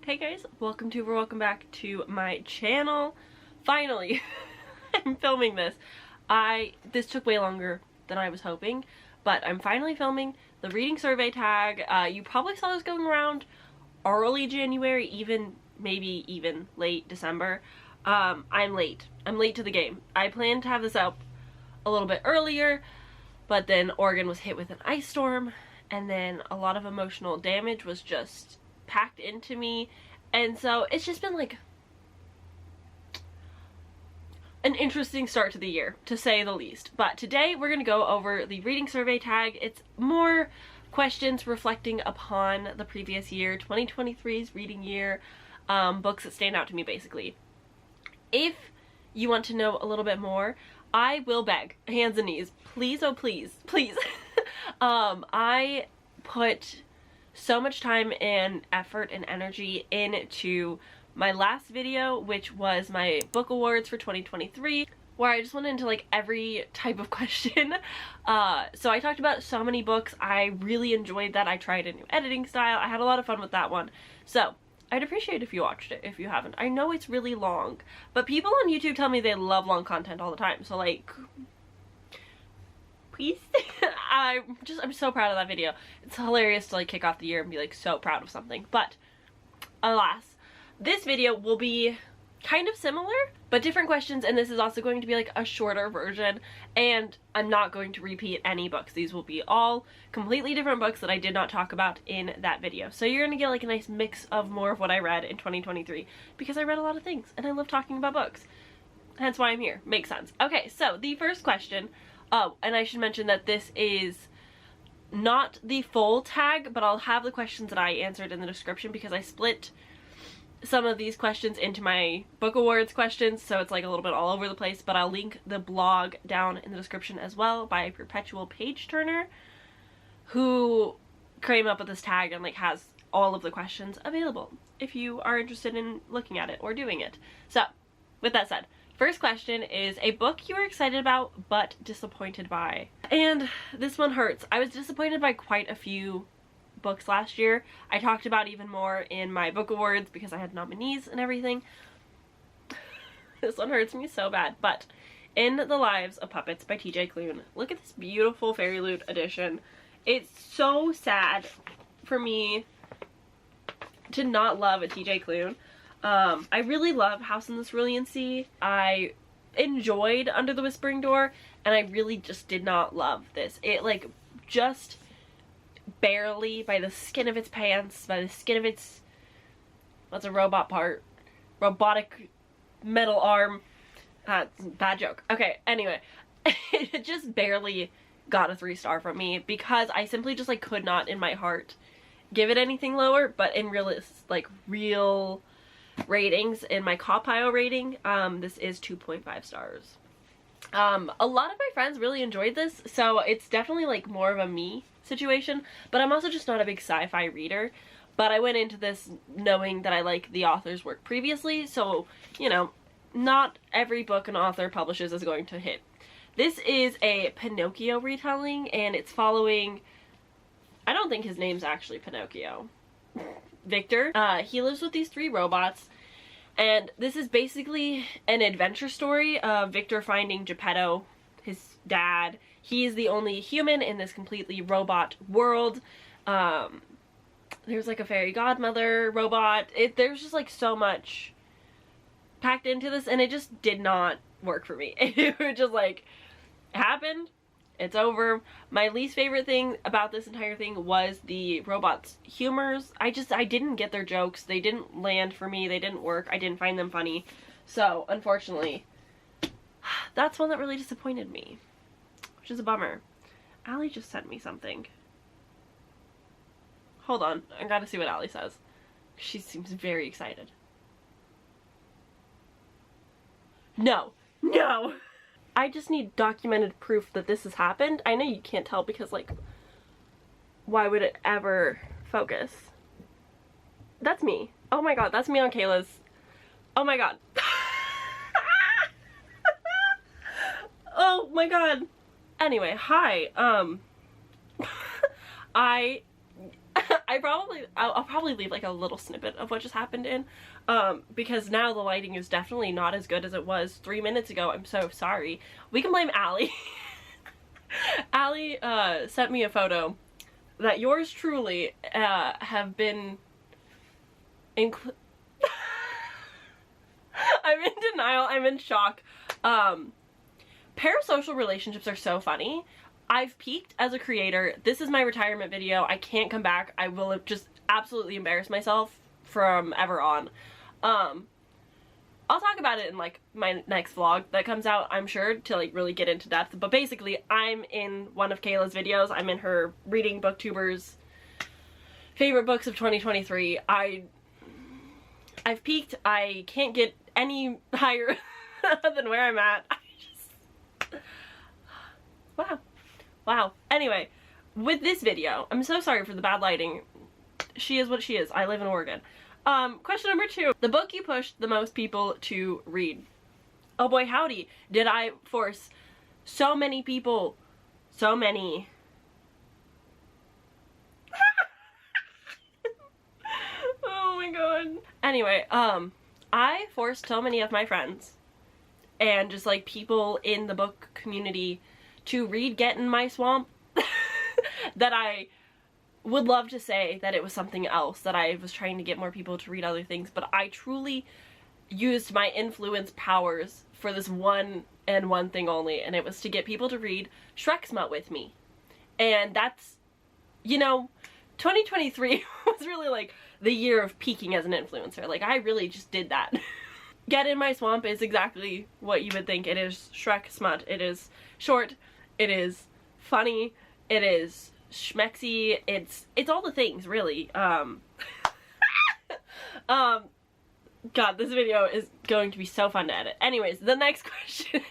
Hey guys, welcome back to my channel. Finally, I'm filming this. This took way longer than I was hoping, but I'm finally filming the reading survey tag. You probably saw this going around early January, maybe even late December. I'm late. I'm late to the game. I planned to have this out a little bit earlier, but then Oregon was hit with an ice storm, and then a lot of emotional damage was just packed into me, and so it's just been like an interesting start to the year, to say the least. But today we're gonna go over the reading survey tag. It's more questions reflecting upon the previous year, 2023's reading year, books that stand out to me basically. If you want to know a little bit more, I will beg, hands and knees, please, oh please, please. I put so much time and effort and energy into my last video, which was my book awards for 2023, where I just went into like every type of question. So I talked about so many books. I really enjoyed that. I tried a new editing style. I had a lot of fun with that one. So I'd appreciate if you watched it if you haven't. I know it's really long, but people on YouTube tell me they love long content all the time. So like, please. I'm so proud of that video. It's hilarious to like kick off the year and be like so proud of something. But alas, this video will be kind of similar but different questions, and this is also going to be like a shorter version, and I'm not going to repeat any books. These will be all completely different books that I did not talk about in that video. So you're gonna get like a nice mix of more of what I read in 2023, because I read a lot of things and I love talking about books. Hence why I'm here. Makes sense. Okay, so the first question, oh, and I should mention that this is not the full tag, but I'll have the questions that I answered in the description, because I split some of these questions into my book awards questions, so it's like a little bit all over the place. But I'll link the blog down in the description as well by a perpetual page turner who came up with this tag and like has all of the questions available if you are interested in looking at it or doing it. So with that said, first question is a book you were excited about but disappointed by. And this one hurts. I was disappointed by quite a few books last year. I talked about even more in my book awards because I had nominees and everything. This one hurts me so bad. But In the Lives of Puppets by TJ Klune. Look at this beautiful Fairy Loot edition. It's so sad for me to not love a TJ Klune. I really love House in the Cerulean Sea. I enjoyed Under the Whispering Door, and I really just did not love this. It like just barely, by the skin of its pants, by the skin of its, what's a robot part? Robotic metal arm. Bad joke. Okay, anyway. It just barely got a 3-star from me because I simply just like could not in my heart give it anything lower. But in real ratings, in my Copio rating, this is 2.5 stars. A lot of my friends really enjoyed this, so it's definitely like more of a me situation, but I'm also just not a big sci-fi reader. But I went into this knowing that I like the author's work previously, so you know, not every book an author publishes is going to hit. This is a Pinocchio retelling, and it's following, I don't think his name's actually Pinocchio, Victor. He lives with these 3 robots, and this is basically an adventure story of Victor finding Geppetto, his dad. He's the only human in this completely robot world. There's like a fairy godmother robot. There's just like so much packed into this, and it just did not work for me. It was just like, it happened, it's over. My least favorite thing about this entire thing was the robots' humors. I didn't get their jokes. They didn't land for me. They didn't work. I didn't find them funny. So, unfortunately, that's one that really disappointed me, which is a bummer. Allie just sent me something. Hold on. I gotta see what Allie says. She seems very excited. No. No! I just need documented proof that this has happened. I know you can't tell because, like, why would it ever focus? That's me. Oh my god, that's me on Kayla's. Oh my god. Oh my god. Anyway, hi. I I'll probably leave like a little snippet of what just happened in, because now the lighting is definitely not as good as it was 3 minutes ago. I'm so sorry. We can blame Allie. Allie sent me a photo that yours truly have been I'm in denial. I'm in shock. Parasocial relationships are so funny. I've peaked as a creator. This is my retirement video. I can't come back. I will just absolutely embarrass myself from ever on. I'll talk about it in like my next vlog that comes out, I'm sure, to like really get into depth. But basically, I'm in one of Kayla's videos. I'm in her reading booktubers favorite books of 2023. I've peaked. I can't get any higher than where I'm at. Wow. Anyway, with this video, I'm so sorry for the bad lighting. She is what she is. I live in Oregon. Question number 2. The book you pushed the most people to read. Oh boy, howdy. Did I force so many people, so many. Oh my god. Anyway, I forced so many of my friends and just like people in the book community to read Get in My Swamp that I would love to say that it was something else, that I was trying to get more people to read other things, but I truly used my influence powers for this one thing only, and it was to get people to read Shrek Smut with me. And that's, you know, 2023 was really like the year of peaking as an influencer. Like, I really just did that. Get in My Swamp is exactly what you would think. It is Shrek Smut. It is short. It is funny. It is schmexy. It's all the things, really. God, this video is going to be so fun to edit. Anyways, the next question.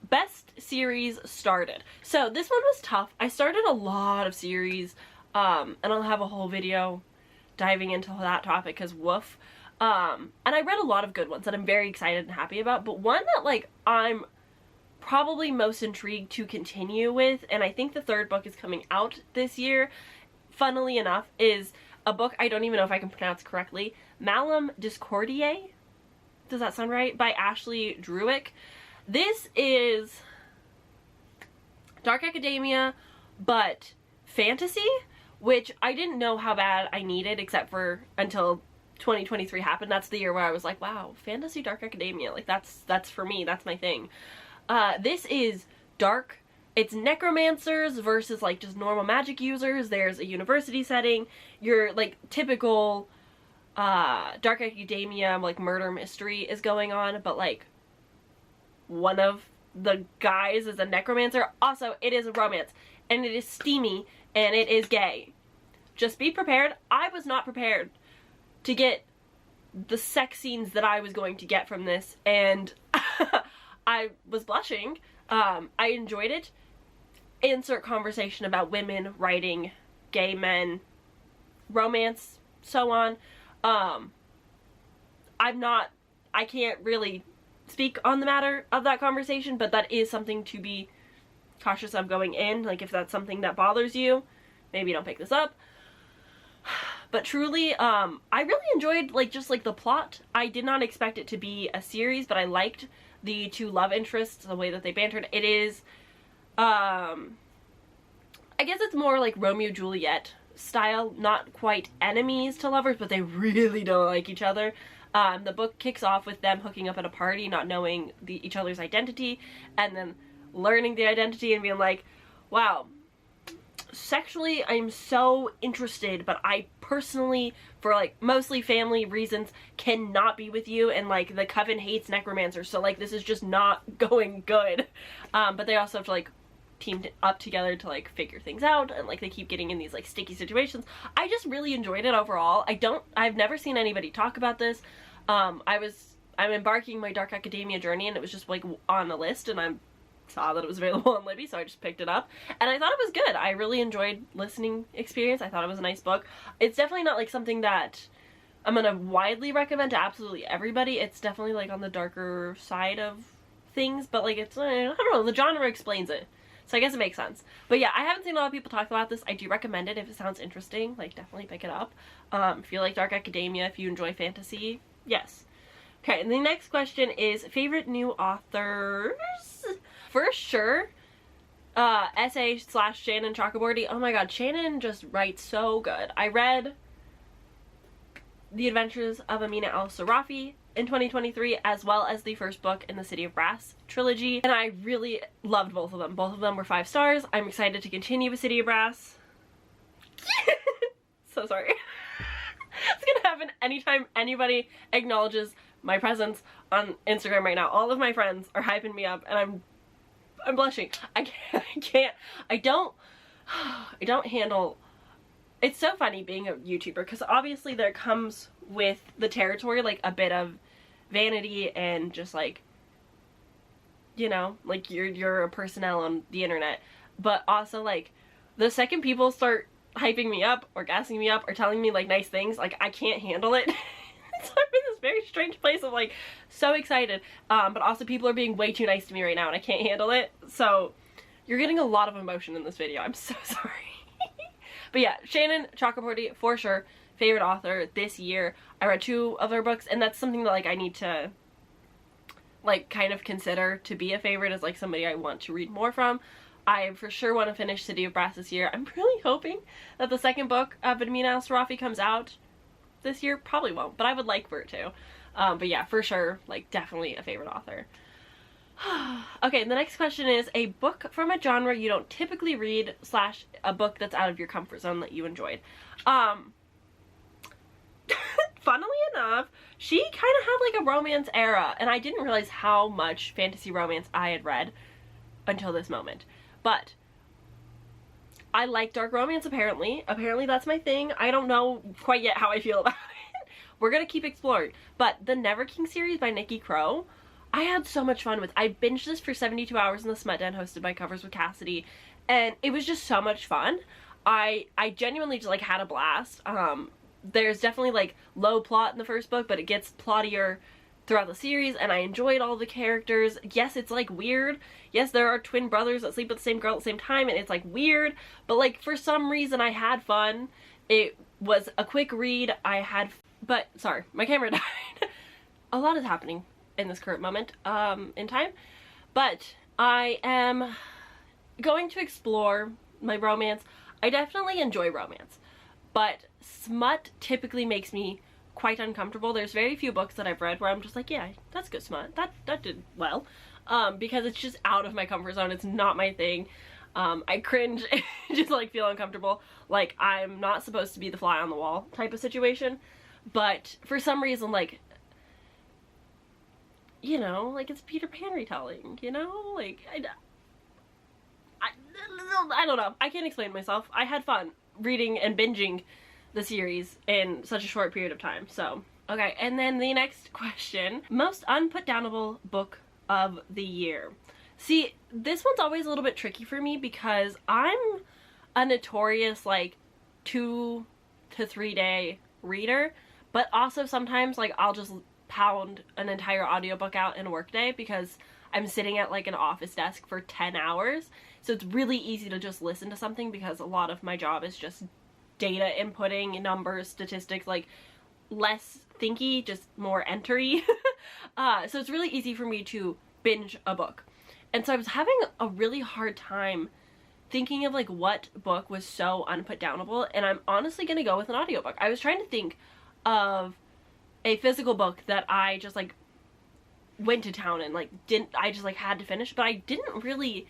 Best series started. So this one was tough. I started a lot of series, and I'll have a whole video diving into that topic, because woof. And I read a lot of good ones that I'm very excited and happy about, but one that like I'm probably most intrigued to continue with, and I think the 3rd book is coming out this year, funnily enough, is a book I don't even know if I can pronounce correctly, Malum Discordiae, does that sound right, by Ashley Druick. This is dark academia, but fantasy, which I didn't know how bad I needed except for until 2023 happened. That's the year where I was like, wow, fantasy dark academia, like that's for me, that's my thing. This is dark. It's necromancers versus like just normal magic users. There's a university setting. Your like typical dark academia like murder mystery is going on, but like one of the guys is a necromancer. Also, it is a romance, and it is steamy, and it is gay. Just be prepared. I was not prepared to get the sex scenes that I was going to get from this, and I was blushing. I enjoyed it. Insert conversation about women writing, gay men, romance, so on. I can't really speak on the matter of that conversation, but that is something to be cautious of going in. Like, if that's something that bothers you, maybe don't pick this up. But truly, I really enjoyed, like, just, like, the plot. I did not expect it to be a series, but I liked the 2 love interests, the way that they bantered. It is, I guess it's more like Romeo and Juliet style, not quite enemies to lovers, but they really don't like each other. The book kicks off with them hooking up at a party, not knowing each other's identity, and then learning the identity and being like, wow, sexually I'm so interested, but I personally, for like mostly family reasons, cannot be with you, and like the coven hates necromancers, so like this is just not going good. But they also have to like team up together to like figure things out, and like they keep getting in these like sticky situations. I just really enjoyed it overall. I've never seen anybody talk about this. I'm embarking my dark academia journey, and it was just like on the list, and I saw that it was available on Libby, so I just picked it up, and I thought it was good. I really enjoyed listening experience. I thought it was a nice book. It's definitely not like something that I'm gonna widely recommend to absolutely everybody. It's definitely like on the darker side of things, but like it's, I don't know, the genre explains it. So I guess it makes sense. But yeah, I haven't seen a lot of people talk about this. I do recommend it if it sounds interesting. Like, definitely pick it up. If you like dark academia, if you enjoy fantasy, yes. Okay, and the next question is favorite new authors? For sure, SA/Shannon Chakraborty. Oh my god, Shannon just writes so good. I read The Adventures of Amina al-Sarafi in 2023, as well as the first book in the City of Brass trilogy, and I really loved both of them. Both of them were 5 stars. I'm excited to continue with City of Brass. So sorry. It's gonna happen anytime anybody acknowledges my presence on Instagram right now. All of my friends are hyping me up, and I'm blushing. I don't handle. It's so funny being a YouTuber, because obviously there comes with the territory like a bit of vanity and just like, you know, like you're a personnel on the internet, but also like the second people start hyping me up or gassing me up or telling me like nice things, like I can't handle it. So I'm in this very strange place of like so excited, but also people are being way too nice to me right now and I can't handle it. So you're getting a lot of emotion in this video. I'm so sorry. But yeah, Shannon Chakraborty for sure, favorite author this year. I read 2 of her books, and that's something that like I need to like kind of consider to be a favorite, as like somebody I want to read more from. I for sure want to finish City of Brass this year. I'm really hoping that the second book of Amina al-Sarafi comes out this year. Probably won't, but I would like for it to. But yeah, for sure, like definitely a favorite author. Okay, the next question is a book from a genre you don't typically read / a book that's out of your comfort zone that you enjoyed. Funnily enough, she kind of had like a romance era, and I didn't realize how much fantasy romance I had read until this moment. But I like dark romance, apparently. Apparently that's my thing. I don't know quite yet how I feel about it. We're gonna keep exploring. But the Never King series by Nikki Crow, I had so much fun with. I binged this for 72 hours in the Smut Den, hosted by Covers with Cassidy, and it was just so much fun. I genuinely just like had a blast. There's definitely like low plot in the first book, but it gets plottier throughout the series, and I enjoyed all the characters. Yes, it's like weird. Yes, there are twin brothers that sleep with the same girl at the same time, and it's like weird, but like for some reason I had fun. It was a quick read. But sorry, my camera died. A lot is happening in this current moment in time, but I am going to explore my romance. I definitely enjoy romance, but smut typically makes me quite uncomfortable. There's very few books that I've read where I'm just like, yeah, that's good smut, that did well, because it's just out of my comfort zone. It's not my thing. I cringe and just like feel uncomfortable, like I'm not supposed to be the fly on the wall type of situation. But for some reason, like, you know, like it's Peter Pan retelling, you know, like I don't know. I can't explain myself. I had fun reading and binging the series in such a short period of time. So, okay, and then the next question, most unputdownable book of the year. See, this one's always a little bit tricky for me because I'm a notorious like 2 to 3 day reader, but also sometimes like I'll just pound an entire audiobook out in a workday because I'm sitting at like an office desk for 10 hours. So it's really easy to just listen to something because a lot of my job is just data inputting, numbers, statistics, like less thinky, just more entery. So it's really easy for me to binge a book. And so I was having a really hard time thinking of like what book was so unputdownable, and I'm honestly gonna go with an audiobook. I was trying to think of a physical book that I just like went to town and like I just like had to finish, but I didn't really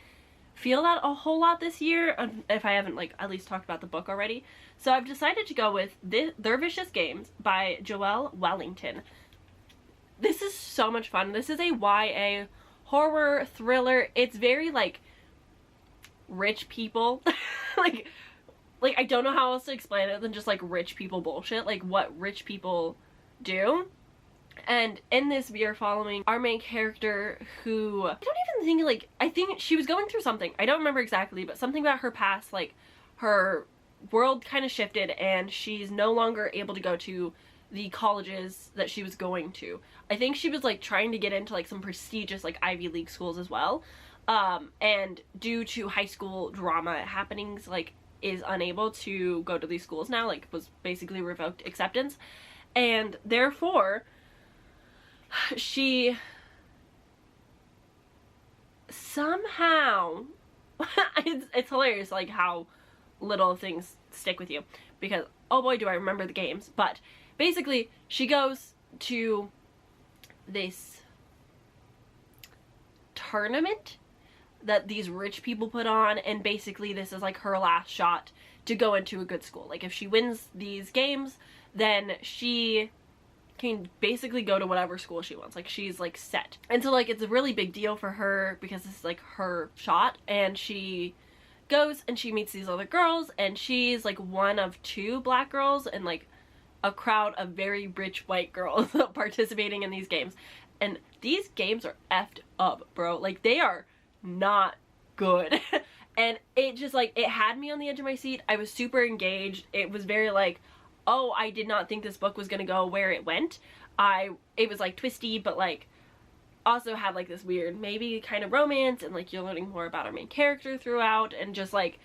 feel that a whole lot this year, if I haven't like at least talked about the book already. So I've decided to go with Their Vicious Games by Joelle Wellington. This is so much fun. This is a YA horror thriller. It's very like rich people like I don't know how else to explain it than just like rich people bullshit, like what rich people do. And in this we are following our main character who, I don't even think, like, I think she was going through something. I don't remember exactly, but something about her past, like her world kind of shifted and she's no longer able to go to the colleges that she was going to. I think she was like trying to get into like some prestigious like Ivy League schools as well. and due to high school drama happenings, like, is unable to go to these schools now, like, was basically revoked acceptance, and therefore she somehow it's hilarious, like, how little things stick with you, because oh boy do I remember the games. But basically she goes to this tournament that these rich people put on, and basically this is like her last shot to go into a good school. Like, if she wins these games, then she can basically go to whatever school she wants. Like, she's like set. And so, like, it's a really big deal for her because this is like her shot, and she goes and she meets these other girls, and she's like one of 2 black girls and like a crowd of very rich white girls participating in these games. And these games are effed up, bro. Like, they are not good. And it just, like, it had me on the edge of my seat. I was super engaged. It was very like, oh, I did not think this book was gonna go where it went. It was like twisty, but like also had like this weird maybe kind of romance, and like you're learning more about our main character throughout, and just like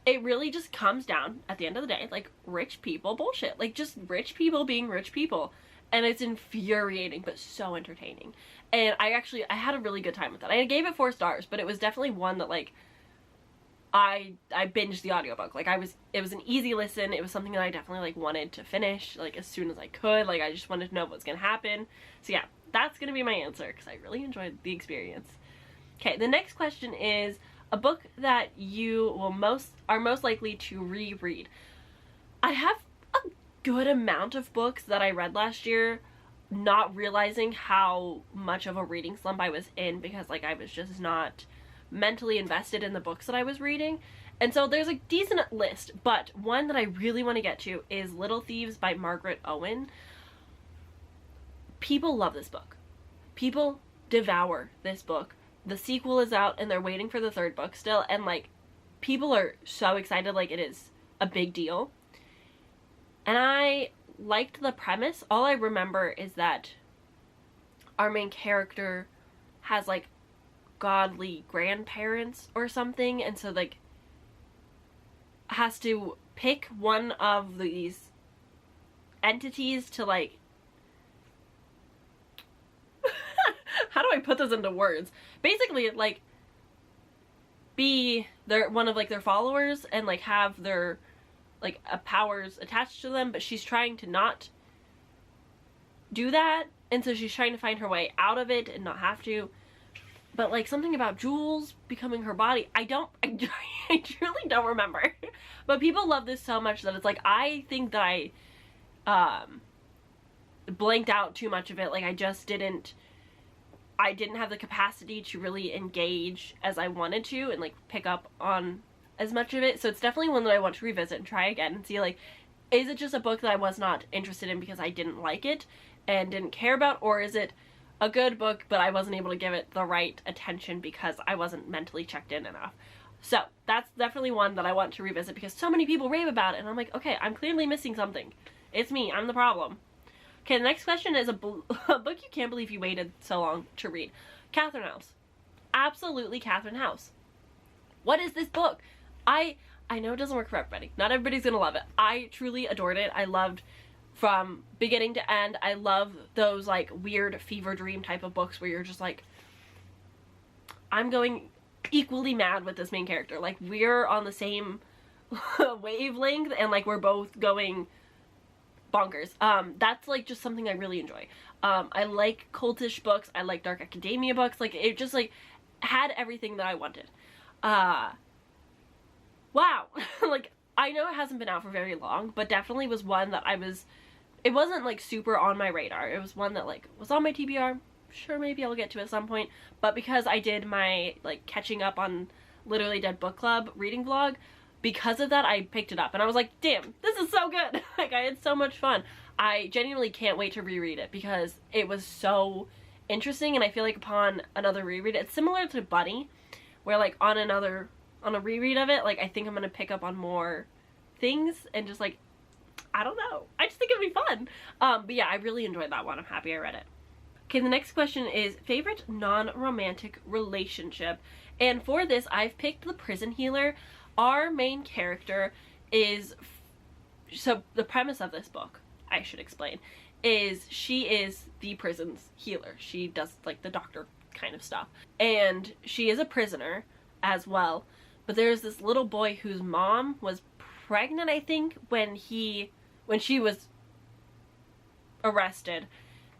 it really just comes down at the end of the day like rich people bullshit, like just rich people being rich people. And it's infuriating but so entertaining. And I had a really good time with it. I gave it 4 stars, but it was definitely one that like I binged the audiobook. Like, it was an easy listen. It was something that I definitely like wanted to finish like as soon as I could. Like, I just wanted to know what's gonna happen. So yeah, that's gonna be my answer because I really enjoyed the experience. Okay, the next question is a book that you are most likely to reread. I have a good amount of books that I read last year, not realizing how much of a reading slump I was in because like I was just not mentally invested in the books that I was reading. And so there's a decent list, but one that I really want to get to is Little Thieves by Margaret Owen. People love this book. People devour this book. The sequel is out and they're waiting for the 3rd book still, and like people are so excited, like it is a big deal. And I liked the premise. All I remember is that our main character has like godly grandparents or something, and so like has to pick one of these entities to like how do I put this into words? Basically like be one of like their followers and like have their like powers attached to them, but she's trying to not do that, and so she's trying to find her way out of it and not have to. But like something about jewels becoming her body, I truly don't remember. But people love this so much that it's like I think that I blanked out too much of it. Like I didn't have the capacity to really engage as I wanted to and like pick up on as much of it. So it's definitely one that I want to revisit and try again and see like, is it just a book that I was not interested in because I didn't like it and didn't care about, or is it a good book but I wasn't able to give it the right attention because I wasn't mentally checked in enough. So that's definitely one that I want to revisit because so many people rave about it, and I'm like, okay, I'm clearly missing something. It's me, I'm the problem. Okay, the next question is a book you can't believe you waited so long to read. Catherine House. Absolutely Catherine House. What is this book? I know it doesn't work for everybody. Not everybody's gonna love it. I truly adored it. I loved from beginning to end. I love those like weird fever dream type of books where you're just like, I'm going equally mad with this main character. Like we're on the same wavelength and like we're both going bonkers. That's like just something I really enjoy. I like cultish books. I like dark academia books. Like it just like had everything that I wanted. Wow. Like I know it hasn't been out for very long, but definitely was one that it wasn't like super on my radar. It was one that like was on my TBR. Sure, maybe I'll get to at some point, but because I did my like catching up on Literally Dead Book Club reading vlog, because of that I picked it up and I was like, damn, this is so good. Like I had so much fun. I genuinely can't wait to reread it because it was so interesting, and I feel like upon another reread, it's similar to Bunny, where like on a reread of it, like I think I'm gonna pick up on more things and just like, I don't know, I just think it'd be fun. But yeah, I really enjoyed that one. I'm happy I read it. Okay, the next question is favorite non-romantic relationship, And for this, I've picked the prison healer. Our main character is, so the premise of this book, I should explain, is she is the prison's healer. She does like the doctor kind of stuff. And she is a prisoner as well. But there's this little boy whose mom was pregnant, I think, when she was arrested.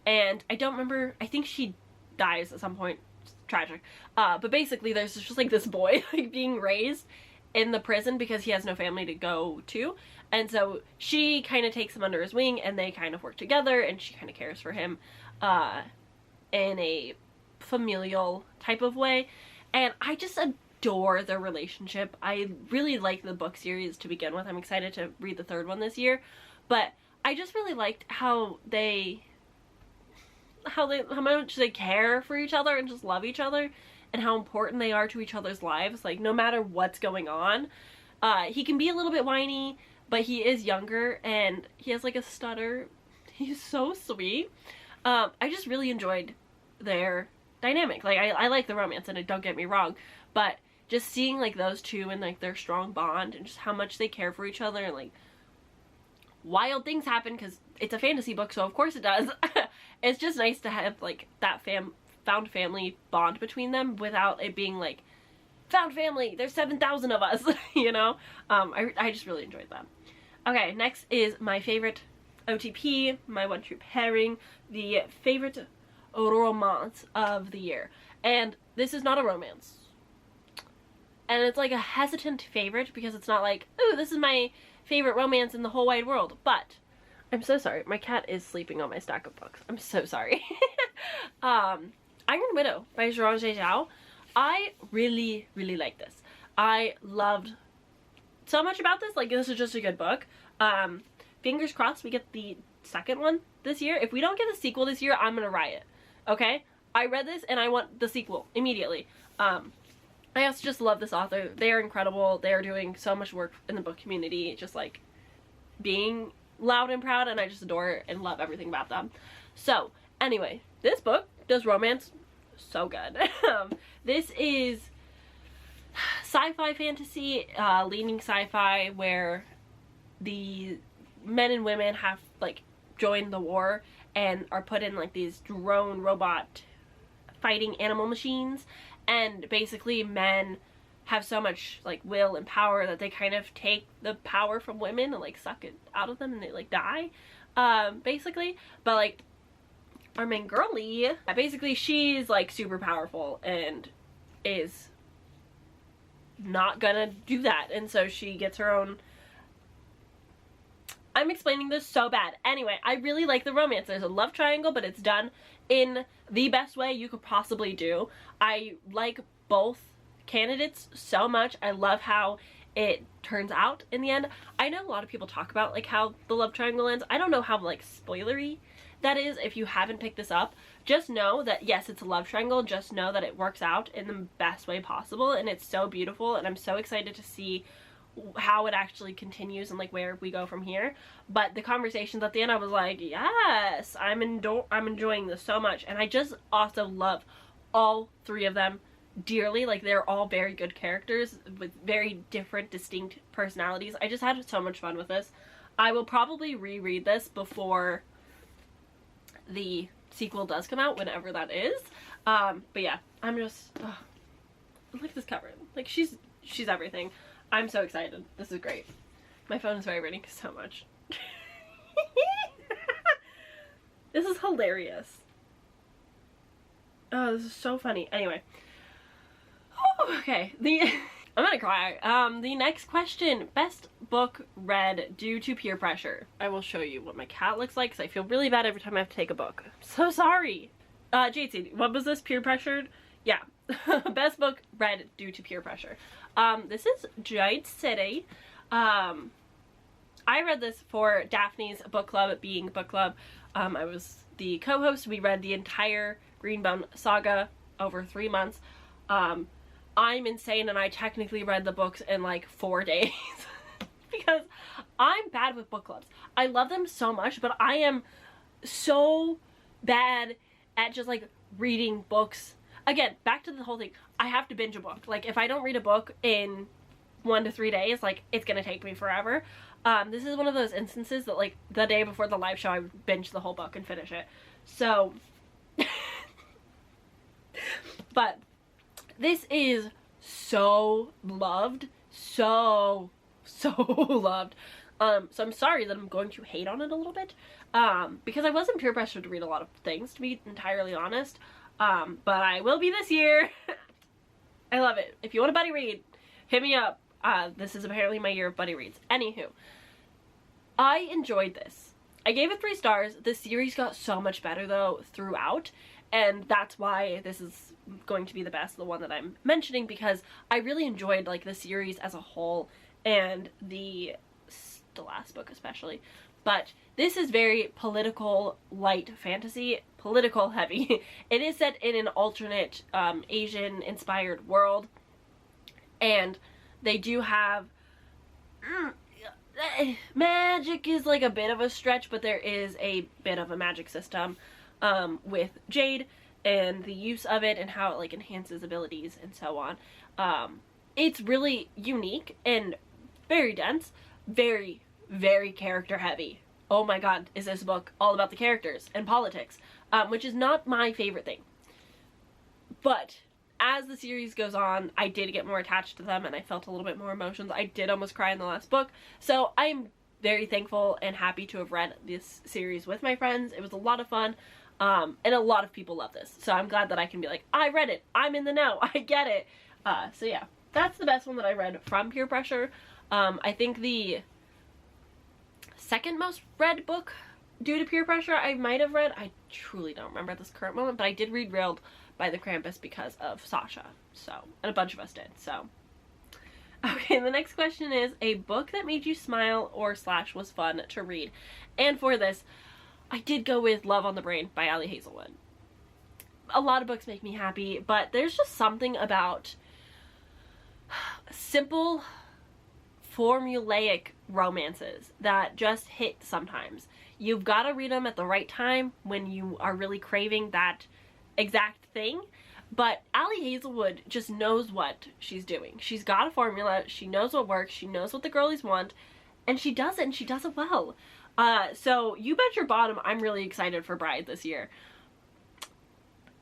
And I don't remember, I think she dies at some point. It's tragic. But basically there's just like this boy like being raised in the prison because he has no family to go to. And so she kind of takes him under his wing and they kind of work together, and she kind of cares for him in a familial type of way. And I just adore their relationship. I really like the book series to begin with. I'm excited to read the third one this year. But I just really liked how much they care for each other and just love each other, and how important they are to each other's lives, like no matter what's going on. He can be a little bit whiny, but he is younger and he has like a stutter. He's so sweet. I just really enjoyed their dynamic. Like I like the romance, and don't get me wrong, but just seeing like those two and like their strong bond and just how much they care for each other, and like wild things happen because it's a fantasy book, so of course it does. It's just nice to have like that found family bond between them without it being like found family, there's 7,000 of us, you know? I just really enjoyed that. Okay, next is my favorite OTP, my one true pairing, the favorite romance of the year. And this is not a romance. And it's like a hesitant favorite because it's not like, ooh, this is my favorite romance in the whole wide world. But I'm so sorry, my cat is sleeping on my stack of books. I'm so sorry. Iron Widow by Zhuang Zhejiao. I really, really like this. I loved so much about this. Like, this is just a good book. Fingers crossed we get the second one this year. If we don't get the sequel this year, I'm gonna riot. Okay? I read this and I want the sequel immediately. I also just love this author. They are incredible. They are doing so much work in the book community, just like being loud and proud, and I just adore and love everything about them. So, anyway, this book does romance so good. This is sci-fi fantasy, leaning sci-fi, where the men and women have like joined the war and are put in like these drone robot fighting animal machines, and basically men have so much like will and power that they kind of take the power from women and like suck it out of them, and they like die, basically. But like our main girlie, basically she's like super powerful and is not gonna do that, and so she gets her own. I'm explaining this so bad. Anyway, I really like the romance. There's a love triangle, but it's done in the best way you could possibly do. I like both candidates so much. I love how it turns out in the end. I know a lot of people talk about like how the love triangle ends. I don't know how like spoilery that is. If you haven't picked this up, just know that yes, it's a love triangle. Just know that it works out in the best way possible, and it's so beautiful, and I'm so excited to see how it actually continues and like where we go from here. But the conversations at the end, I was like, yes, I'm enjoying this so much. And I just also love all three of them dearly. Like, they're all very good characters with very different, distinct personalities. I just had so much fun with this. I will probably reread this before the sequel does come out, whenever that is. But yeah, I'm just look at this cover. Like, she's everything. I'm so excited. This is great. My phone is vibrating so much. This is hilarious. Oh, this is so funny. Anyway. Okay. I'm gonna cry. The next question. Best book read due to peer pressure. I will show you what my cat looks like because I feel really bad every time I have to take a book. I'm so sorry. JC, what was this? Peer pressured? Yeah. Best book read due to peer pressure. This is Giant City. I read this for Daphne's book club, Being Book Club. I was the co-host. We read the entire Greenbone saga over 3 months. I'm insane, and I technically read the books in like 4 days because I'm bad with book clubs. I love them so much, but I am so bad at just like reading books. Again, back to the whole thing. I have to binge a book. Like, if I don't read a book in 1 to 3 days, like, it's gonna take me forever. This is one of those instances that, like, the day before the live show, I would binge the whole book and finish it. So, but this is so loved. So loved. So I'm sorry that I'm going to hate on it a little bit, because I wasn't peer pressured to read a lot of things, to be entirely honest, but I will be this year. I love it. If you want a buddy read, hit me up. This is apparently my year of buddy reads. Anywho, I enjoyed this. I gave it 3 stars. The series got so much better though throughout, and that's why this is going to be the best, the one that I'm mentioning, because I really enjoyed like the series as a whole, and the last book especially. But this is very political, light fantasy, political heavy. It is set in an alternate Asian inspired world, and they do have magic is like a bit of a stretch, but there is a bit of a magic system with Jade and the use of it and how it like enhances abilities and so on. It's really unique and very dense, very character heavy. Oh my god, is this book all about the characters and politics, which is not my favorite thing. But as the series goes on, I did get more attached to them and I felt a little bit more emotions. I did almost cry in the last book, so I'm very thankful and happy to have read this series with my friends. It was a lot of fun, and a lot of people love this, so I'm glad that I can be like, I read it, I'm in the know, I get it. So yeah, that's the best one that I read from peer pressure. I think the second most read book due to peer pressure I might have read, I truly don't remember at this current moment, but I did read Railed by the Krampus because of Sasha, so, and a bunch of us did, so. Okay, the next question is a book that made you smile or / was fun to read. And for this, I did go with Love on the Brain by Ali Hazelwood. A lot of books make me happy, but there's just something about simple, formulaic romances that just hit sometimes. You've got to read them at the right time when you are really craving that exact thing, but Ali Hazelwood just knows what she's doing. She's got a formula, she knows what works, she knows what the girlies want, and she does it, and she does it well. So you bet your bottom I'm really excited for Bride this year.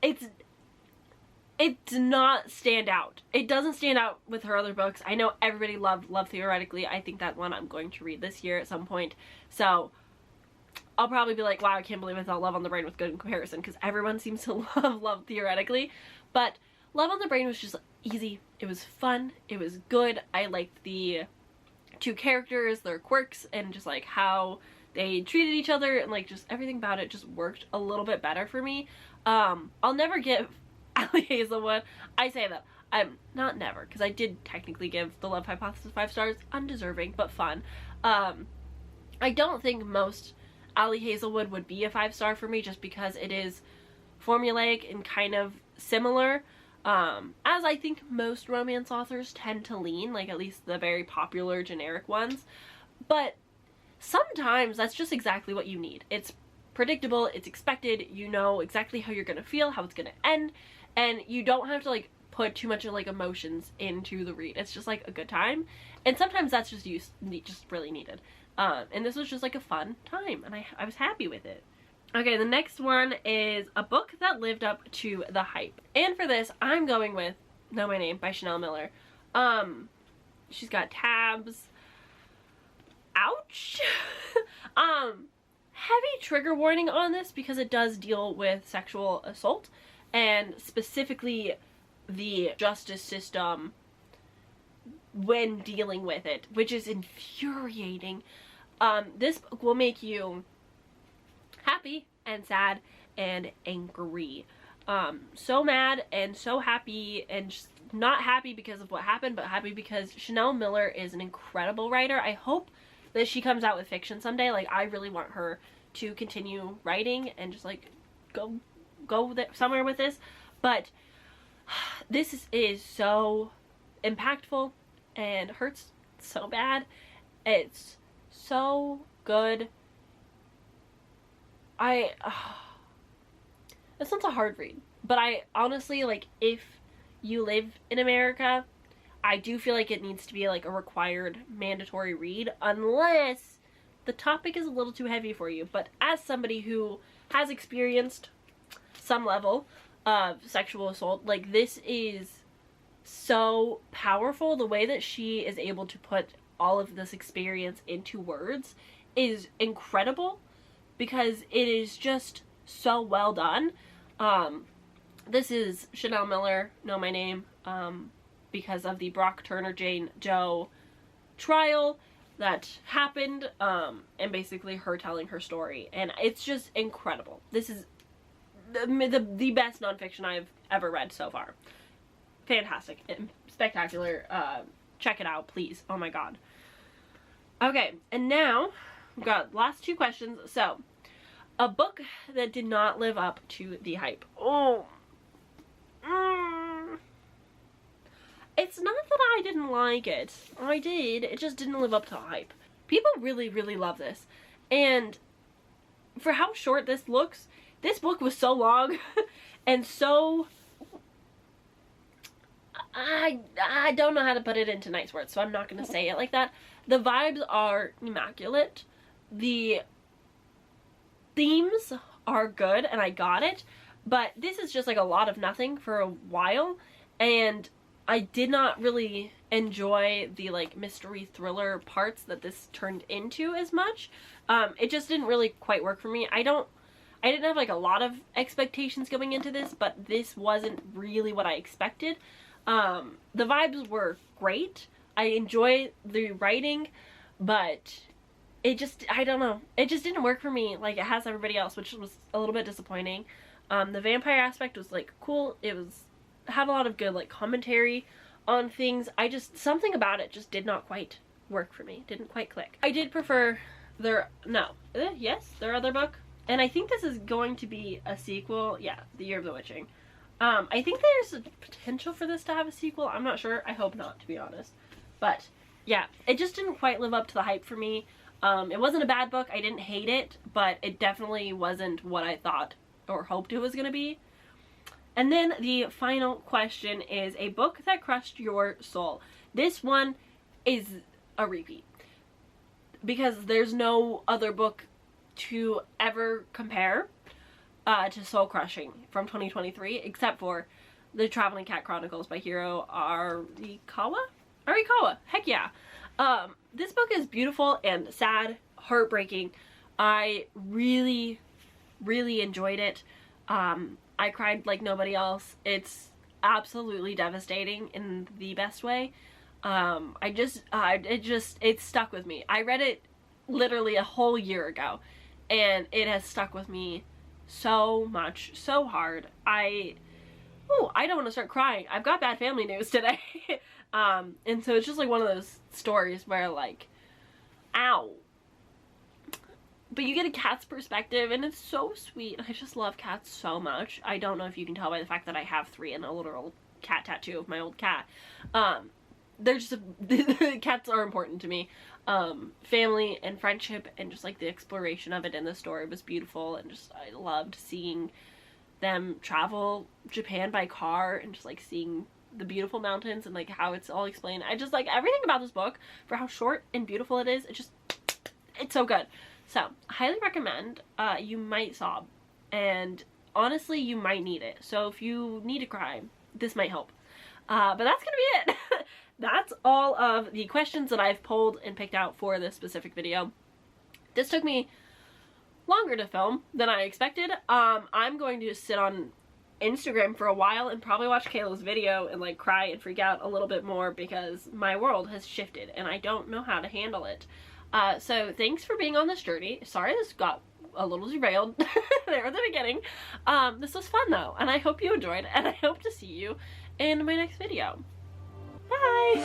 It does not stand out. It doesn't stand out with her other books. I know everybody loved Love Theoretically. I think that one I'm going to read this year at some point. So I'll probably be like, wow, I can't believe I thought Love on the Brain was good in comparison, because everyone seems to love Theoretically. But Love on the Brain was just easy. It was fun. It was good. I liked the 2 characters, their quirks, and just like how they treated each other, and like just everything about it just worked a little bit better for me. I'll never give Ali Hazelwood, I say that, I'm not never, because I did technically give The Love Hypothesis 5 stars, undeserving, but fun. I don't think most Ali Hazelwood would be a 5-star for me, just because it is formulaic and kind of similar, as I think most romance authors tend to lean, like at least the very popular generic ones. But sometimes that's just exactly what you need. It's predictable, it's expected, you know exactly how you're gonna feel, how it's gonna end, and you don't have to like put too much of like emotions into the read. It's just like a good time, and sometimes that's just just really needed. And this was just like a fun time, and I was happy with it. Okay, the next one is a book that lived up to the hype. And for this, I'm going with Know My Name by Chanel Miller. She's got tabs. Ouch! Heavy trigger warning on this because it does deal with sexual assault, and specifically the justice system when dealing with it, which is infuriating. This book will make you happy and sad and angry. So mad and so happy, and just not happy because of what happened, but happy because Chanel Miller is an incredible writer. I hope that she comes out with fiction someday. Like, I really want her to continue writing and just like go somewhere with this. But this is so impactful and hurts so bad. It's so good. It's not a hard read, but I honestly, like, if you live in America, I do feel like it needs to be like a required mandatory read, unless the topic is a little too heavy for you. But as somebody who has experienced some level of sexual assault, like, this is so powerful. The way that she is able to put all of this experience into words is incredible, because it is just so well done. This is Chanel Miller, Know My Name, because of the Brock Turner Jane Doe trial that happened, and basically her telling her story, and it's just incredible. This is the best nonfiction I've ever read so far. Fantastic and spectacular. Check it out, please. Oh my god. Okay, and now we've got last two questions. So, a book that did not live up to the hype. Oh. It's not that I didn't like it. I did. It just didn't live up to the hype. People really, really love this. And for how short this looks, this book was so long and so... I don't know how to put it into nice words, so I'm not going to say it like that. The vibes are immaculate. The themes are good, and I got it. But this is just like a lot of nothing for a while, and I did not really enjoy the like mystery thriller parts that this turned into as much. It just didn't really quite work for me. I didn't have like a lot of expectations going into this, but this wasn't really what I expected. The vibes were great. I enjoy the writing, but it just, I don't know, it just didn't work for me like it has everybody else, which was a little bit disappointing. The vampire aspect was like cool. It had a lot of good like commentary on things. Something about it just did not quite work for me. Didn't quite click. I did prefer their other book, and I think this is going to be a sequel. Yeah, The Year of the Witching. I think there's a potential for this to have a sequel. I'm not sure. I hope not, to be honest. But yeah, it just didn't quite live up to the hype for me. It wasn't a bad book. I didn't hate it, but it definitely wasn't what I thought or hoped it was going to be. And then the final question is a book that crushed your soul. This one is a repeat, because there's no other book to ever compare to Soul Crushing from 2023, except for The Traveling Cat Chronicles by Hiro Arikawa? Heck yeah. This book is beautiful and sad, heartbreaking. I really, really enjoyed it. I cried like nobody else. It's absolutely devastating in the best way. It stuck with me. I read it literally a whole year ago, and it has stuck with me so much, so hard. I don't want to start crying. I've got bad family news today. And so it's just like one of those stories where like, ow. But you get a cat's perspective, and it's so sweet. I just love cats so much. I don't know if you can tell by the fact that I have 3 and a literal cat tattoo of my old cat. They're just, cats are important to me. Family and friendship and just like the exploration of it in the story was beautiful, and just I loved seeing them travel Japan by car and just like seeing the beautiful mountains and like how it's all explained. I just like everything about this book for how short and beautiful it is. It's so good. So, highly recommend. You might sob, and honestly, you might need it. So if you need to cry, this might help. But that's gonna be it. That's all of the questions that I've pulled and picked out for this specific video. This took me longer to film than I expected. I'm going to sit on Instagram for a while and probably watch Kayla's video and like cry and freak out a little bit more, because my world has shifted and I don't know how to handle it. So thanks for being on this journey. Sorry this got a little derailed there at the beginning. This was fun though, and I hope you enjoyed, and I hope to see you in my next video. Bye!